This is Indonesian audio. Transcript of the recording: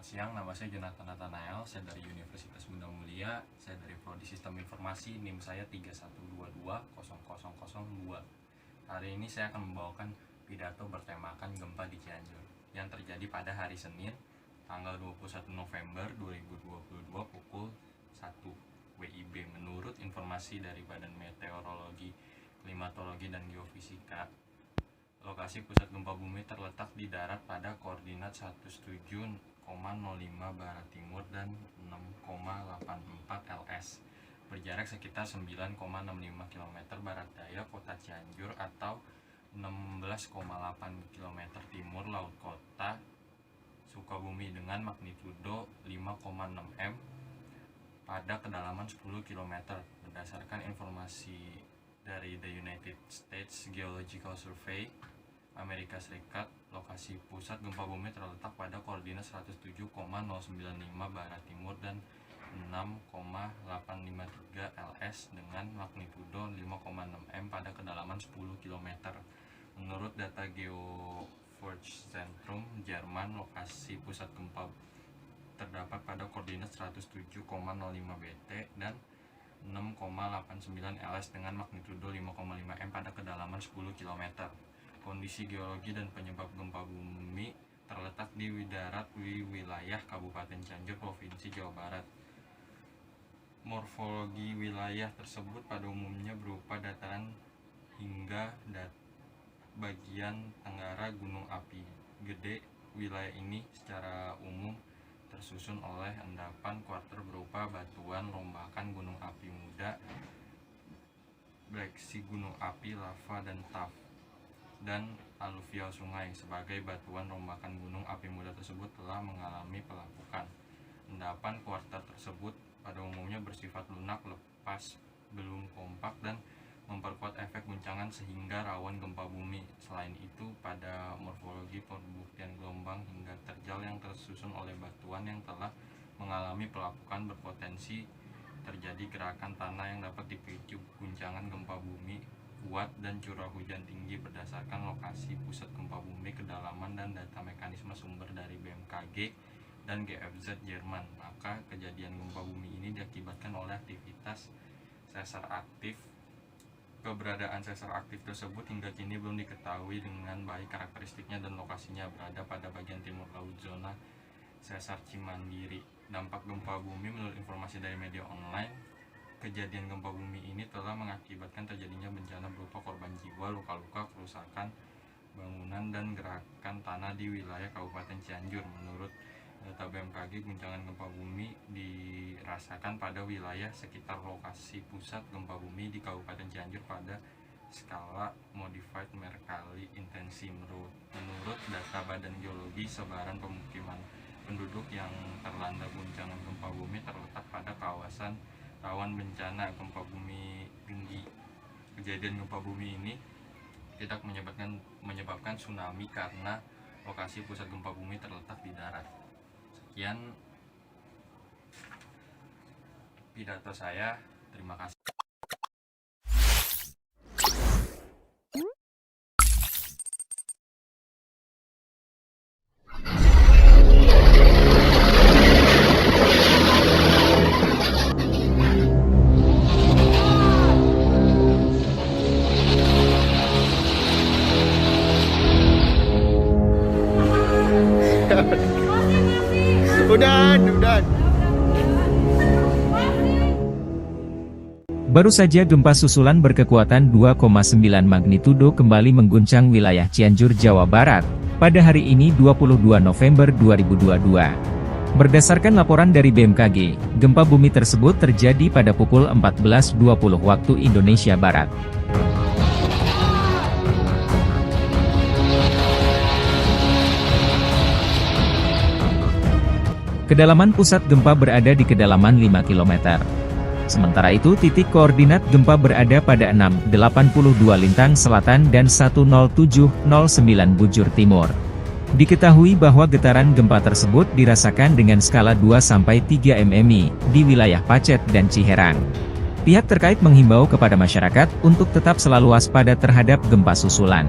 Selamat siang, nama saya Jonathan Nathanael, saya dari Universitas Bunda Mulia, saya dari Prodi Sistem Informasi, NIM saya 31220002. Hari ini saya akan membawakan pidato bertemakan gempa di Cianjur yang terjadi pada hari Senin, tanggal 21 November 2022 pukul 1 WIB. Menurut informasi dari Badan Meteorologi, Klimatologi, dan Geofisika, lokasi pusat gempa bumi terletak di darat pada koordinat 17,05 barat timur dan 6,84 LS, berjarak sekitar 9,65 km barat daya kota Cianjur atau 16,8 km timur laut kota Sukabumi dengan magnitudo 5,6 M pada kedalaman 10 km. Berdasarkan informasi dari The United States Geological Survey Amerika Serikat, lokasi pusat gempa bumi terletak pada koordinat 107,095 barat timur dan 6,853 LS dengan magnitudo 5,6 M pada kedalaman 10 km. Menurut data Geoforschzentrum Jerman, lokasi pusat gempa terdapat pada koordinat 107,05 BT dan 6,89 LS dengan magnitudo 5,5 M pada kedalaman 10 km. Kondisi geologi dan penyebab gempa bumi terletak di darat wilayah Kabupaten Cianjur, Provinsi Jawa Barat. Morfologi wilayah tersebut pada umumnya berupa dataran hingga bagian tenggara gunung api gede. Wilayah ini secara umum tersusun oleh endapan kuarter berupa batuan rombakan gunung api muda, breksi gunung api, lava, dan tuff, dan aluvial sungai. Sebagai batuan rombakan gunung api muda tersebut telah mengalami pelapukan. Endapan kuarter tersebut pada umumnya bersifat lunak, lepas, belum kompak, dan memperkuat efek guncangan sehingga rawan gempa bumi. Selain itu, pada morfologi pembuktian gelombang hingga terjal yang tersusun oleh batuan yang telah mengalami pelapukan berpotensi terjadi gerakan tanah yang dapat dipicu guncangan gempa bumi kuat dan curah hujan tinggi. Berdasarkan lokasi pusat gempa bumi, kedalaman, dan data mekanisme sumber dari BMKG dan GFZ Jerman, maka kejadian gempa bumi ini diakibatkan oleh aktivitas sesar aktif. Keberadaan sesar aktif tersebut hingga kini belum diketahui dengan baik karakteristiknya dan lokasinya berada pada bagian timur laut zona sesar Cimandiri. Dampak gempa bumi menurut informasi dari media online, kejadian gempa bumi ini telah mengakibatkan terjadinya bencana berupa korban jiwa, luka-luka, kerusakan bangunan, dan gerakan tanah di wilayah Kabupaten Cianjur. Menurut data BMKG, guncangan gempa bumi dirasakan pada wilayah sekitar lokasi pusat gempa bumi di Kabupaten Cianjur pada skala modified Mercalli intensi. Menurut data Badan Geologi, sebaran pemukiman penduduk yang terlanda guncangan gempa bumi terletak pada kawasan rawan bencana gempa bumi tinggi. Kejadian gempa bumi ini tidak menyebabkan tsunami karena lokasi pusat gempa bumi terletak di darat. Sekian pidato saya, terima kasih. Udah. Baru saja gempa susulan berkekuatan 2,9 magnitudo kembali mengguncang wilayah Cianjur, Jawa Barat, pada hari ini 22 November 2022. Berdasarkan laporan dari BMKG, gempa bumi tersebut terjadi pada pukul 14.20 waktu Indonesia Barat. Kedalaman pusat gempa berada di kedalaman 5 km. Sementara itu titik koordinat gempa berada pada 682 Lintang Selatan dan 10709 Bujur Timur. Diketahui bahwa getaran gempa tersebut dirasakan dengan skala 2-3 mmi di wilayah Pacet dan Ciherang. Pihak terkait menghimbau kepada masyarakat untuk tetap selalu waspada terhadap gempa susulan.